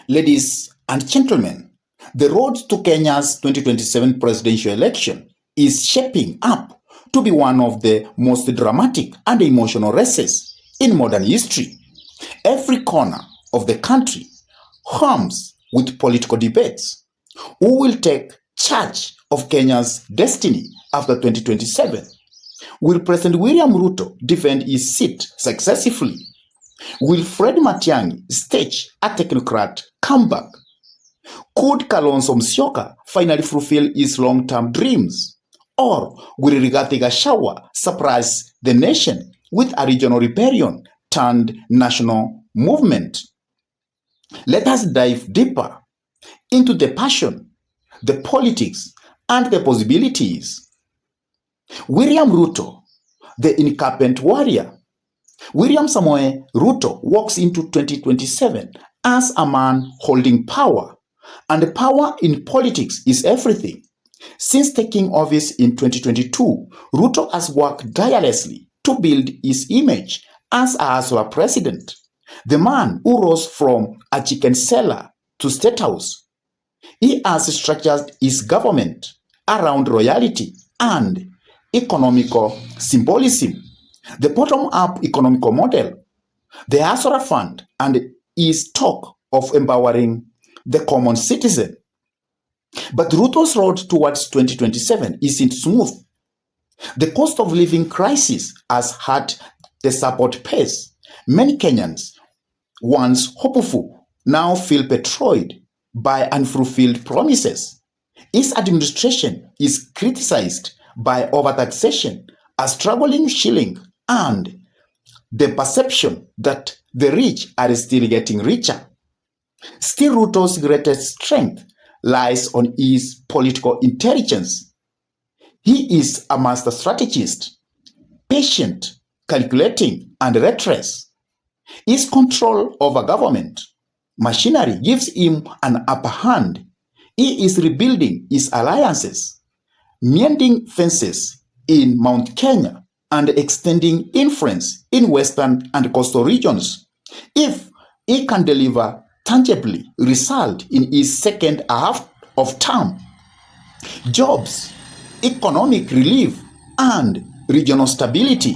Ladies and gentlemen, the road to Kenya's 2027 presidential election is shaping up to be one of the most dramatic and emotional races in modern history. Every corner of the country hums with political debates. Who will take charge of Kenya's destiny after 2027? Will President William Ruto defend his seat successfully? Will Fred Matiang'i stage a technocrat comeback? Could Kalonzo Musyoka finally fulfill his long-term dreams? Or will Rigathi Gachagua surprise the nation with a regional rebellion turned national movement? Let us dive deeper into the passion, the politics, and the possibilities. William Ruto, the incapant warrior. William Samoei Ruto walks into 2027 as a man holding power, and power in politics is everything. Since taking office in 2022, Ruto has worked tirelessly to build his image as a hustler president, the man who rose from a chicken seller to State House. He has structured his government around royalty and economical symbolism, the bottom-up economical model, the Asura Fund, and his talk of empowering the common citizen. But Ruto's road towards 2027 isn't smooth. The cost of living crisis has hurt the support pace. Many Kenyans, once hopeful, now feel betrayed by unfulfilled promises. His administration is criticized by overtaxation, a struggling shilling, and the perception that the rich are still getting richer. Still, Ruto's greatest strength lies on his political intelligence. He is a master strategist, patient, calculating, and reckless. His control over government machinery gives him an upper hand. He is rebuilding his alliances, mending fences in Mount Kenya, and extending influence in western and coastal regions. If he can deliver tangibly result in his second half of term, jobs, economic relief, and regional stability,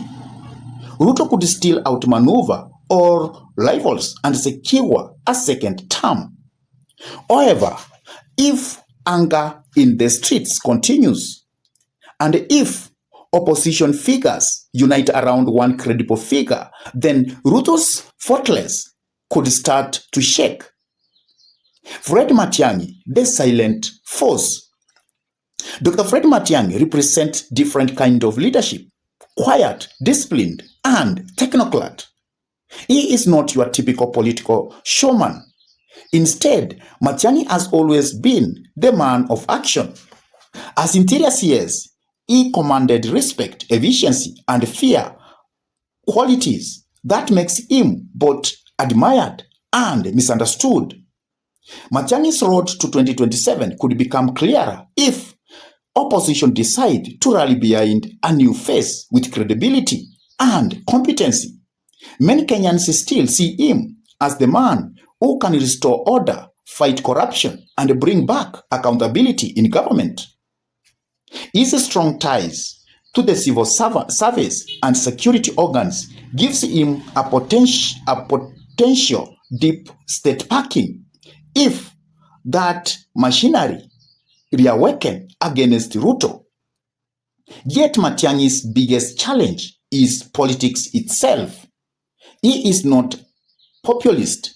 Ruto could still outmaneuver all rivals and secure a second term. However, if anger in the streets continues, and if opposition figures unite around one credible figure, then Ruto's fortress could start to shake. Fred Matiang'i, the silent force. Dr. Fred Matiang'i represents different kind of leadership: quiet, disciplined, and technocrat. He is not your typical political showman. Instead, Matiang'i has always been the man of action. As Interior CS, he commanded respect, efficiency, and fear, qualities that makes him both admired and misunderstood. Matiang'i's road to 2027 could become clearer if opposition decide to rally behind a new face with credibility and competency. Many Kenyans still see him as the man who can restore order, fight corruption, and bring back accountability in government. His strong ties to the civil service and security organs gives him a potential deep state backing. If that machinery reawaken against Ruto. Yet Matiang'i's biggest challenge is politics itself. He is not populist.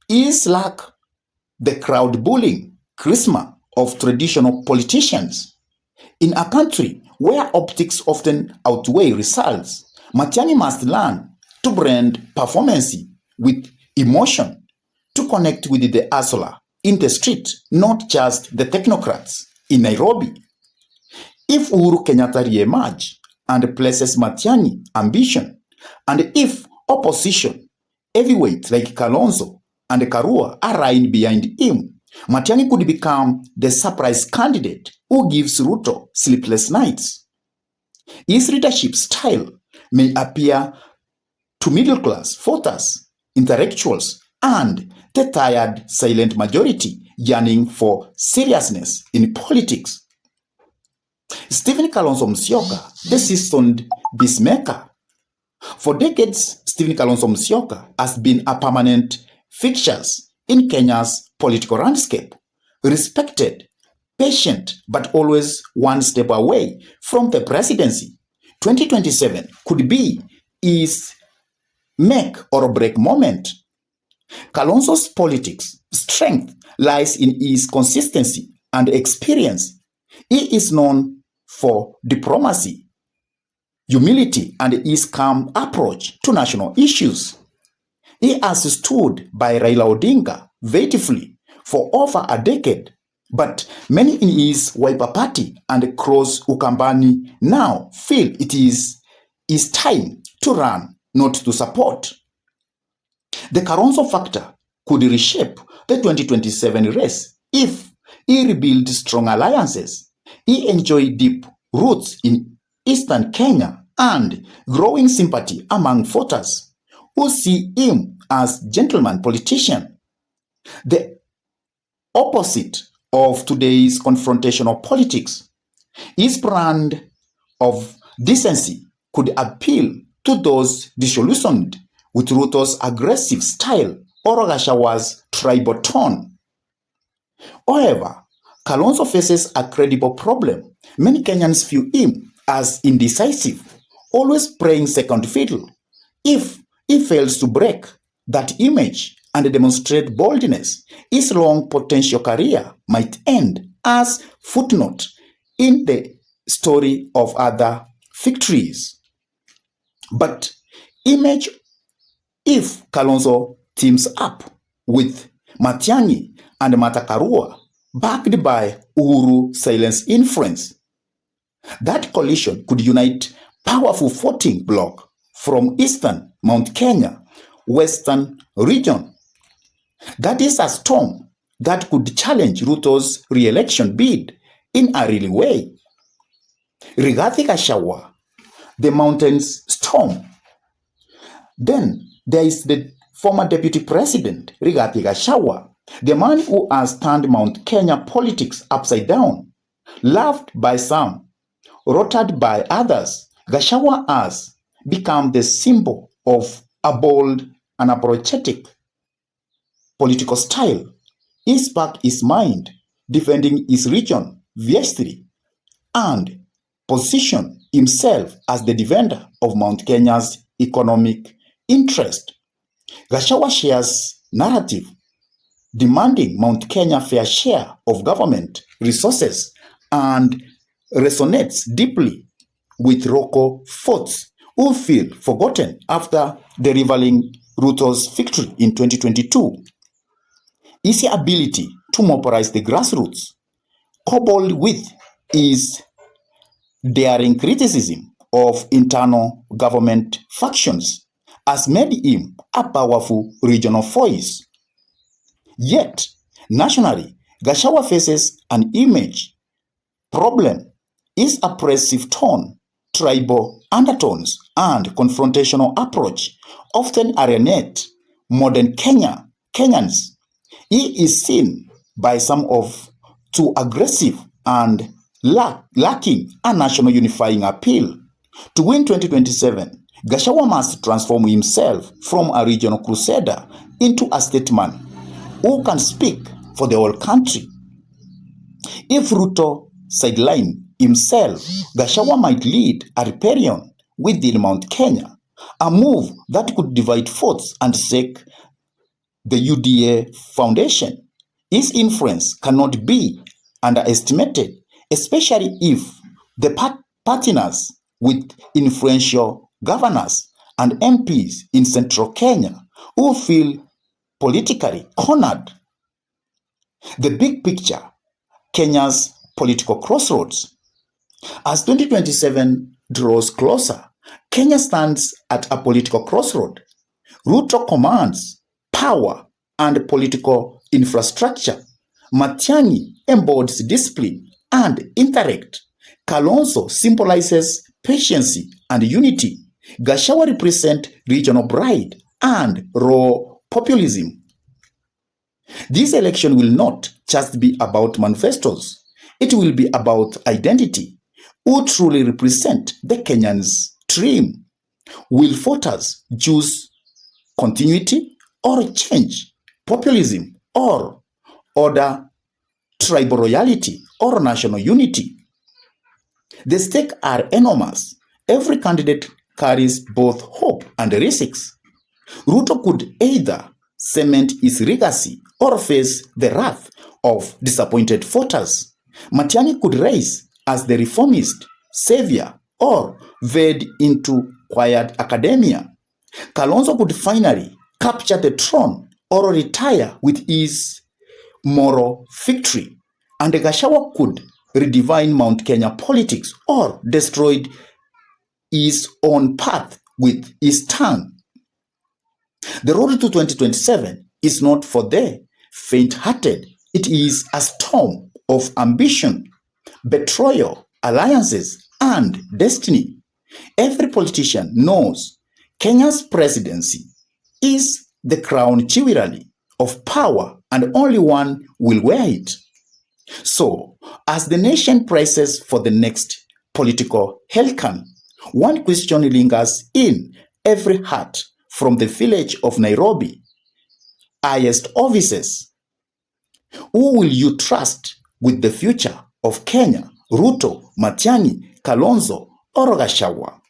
He is like the crowd bullying charisma of traditional politicians. In a country where optics often outweigh results, Matiang'i must learn to blend performance with emotion, to connect with the hustler in the street, not just the technocrats in Nairobi. If Uhuru Kenyatta re-emerge and places Matiang'i ambition, and if opposition heavyweights like Kalonzo and Karua are lying behind him, Matiang'i could become the surprise candidate who gives Ruto sleepless nights. His leadership style may appear to middle-class voters, intellectuals, and the tired silent majority yearning for seriousness in politics. Stephen Kalonzo Musyoka, the seasoned peacemaker. For decades, Stephen Kalonzo Musyoka has been a permanent fixture in Kenya's political landscape, respected, patient, but always one step away from the presidency. 2027 could be his make or break moment. Kalonzo's politics strength lies in his consistency and experience. He is known for diplomacy, humility, and his calm approach to national issues. He has stood by Raila Odinga faithfully for over a decade, but many in his Wiper Party and Cross Ukambani now feel it is his time to run, not to support. The Kalonzo factor could reshape the 2027 race if he rebuilds strong alliances. He enjoys deep roots in eastern Kenya and growing sympathy among voters who see him as gentleman politician. The opposite of today's confrontational politics, his brand of decency could appeal to those disillusioned with Ruto's aggressive style or Gachagwa's tribal tone. However, Kalonzo faces a credible problem. Many Kenyans view him as indecisive, always playing second fiddle. If he fails to break that image and demonstrate boldness, his long potential career might end as footnote in the story of other victories. But image if Kalonzo teams up with Matiang'i and Martha Karua, backed by Uhuru silence influence, that coalition could unite powerful voting bloc from eastern Mount Kenya, western region. That is a storm that could challenge Ruto's re-election bid in a real way. Rigathi Gachagua, the mountains storm. Then there is the former deputy president, Rigathi Gachagua, the man who has turned Mount Kenya politics upside down. Loved by some, rotted by others, Gachagua has become the symbol of a bold and apologetic political style. He sparked his mind, defending his region fiercely, and positioned himself as the defender of Mount Kenya's economic interest. Gachagua shares narrative demanding Mount Kenya fair share of government resources and resonates deeply with Roko folks who feel forgotten after the rivaling Ruto's victory in 2022. His ability to mobilize the grassroots, coupled with his daring criticism of internal government factions, has made him a powerful regional voice. Yet, nationally, Gachagua faces an image problem. His oppressive tone, tribal undertones, and confrontational approach often alienate modern Kenyans. He is seen by some of too aggressive and lacking a national unifying appeal. To win 2027, Gachagua must transform himself from a regional crusader into a statesman who can speak for the whole country. If Ruto sideline himself, Gachagua might lead a rebellion within Mount Kenya, a move that could divide votes and shake the UDA foundation. His influence cannot be underestimated, especially if the partners with influential governors and MPs in central Kenya who feel politically cornered. The big picture, Kenya's political crossroads. As 2027 draws closer, Kenya stands at a political crossroad. Ruto commands power and political infrastructure. Matiang'i embodies discipline and intellect. Kalonzo symbolizes patience and unity. Gachagua represents regional pride and raw populism. This election will not just be about manifestos. It will be about identity. Who truly represent the Kenyans' dream? Will voters choose continuity or change, populism or order, tribal royalty or national unity? The stakes are enormous. Every candidate carries both hope and risks. Ruto could either cement his legacy or face the wrath of disappointed voters. Matiang'i could rise as the reformist savior or vade into quiet academia. Kalonzo could finally capture the throne or retire with his moral victory. And Gachagua could redefine Mount Kenya politics or destroy his own path with his tongue. The road to 2027 is not for the faint-hearted. It is a storm of ambition, betrayal, alliances, and destiny. Every politician knows Kenya's presidency is the crown jewelry of power, and only one will wear it. So, as the nation presses for the next political hurricane, one question lingers in every heart from the village of Nairobi, highest offices. Who will you trust with the future of Kenya? Ruto, Matiang'i, Kalonzo, or Gachagua?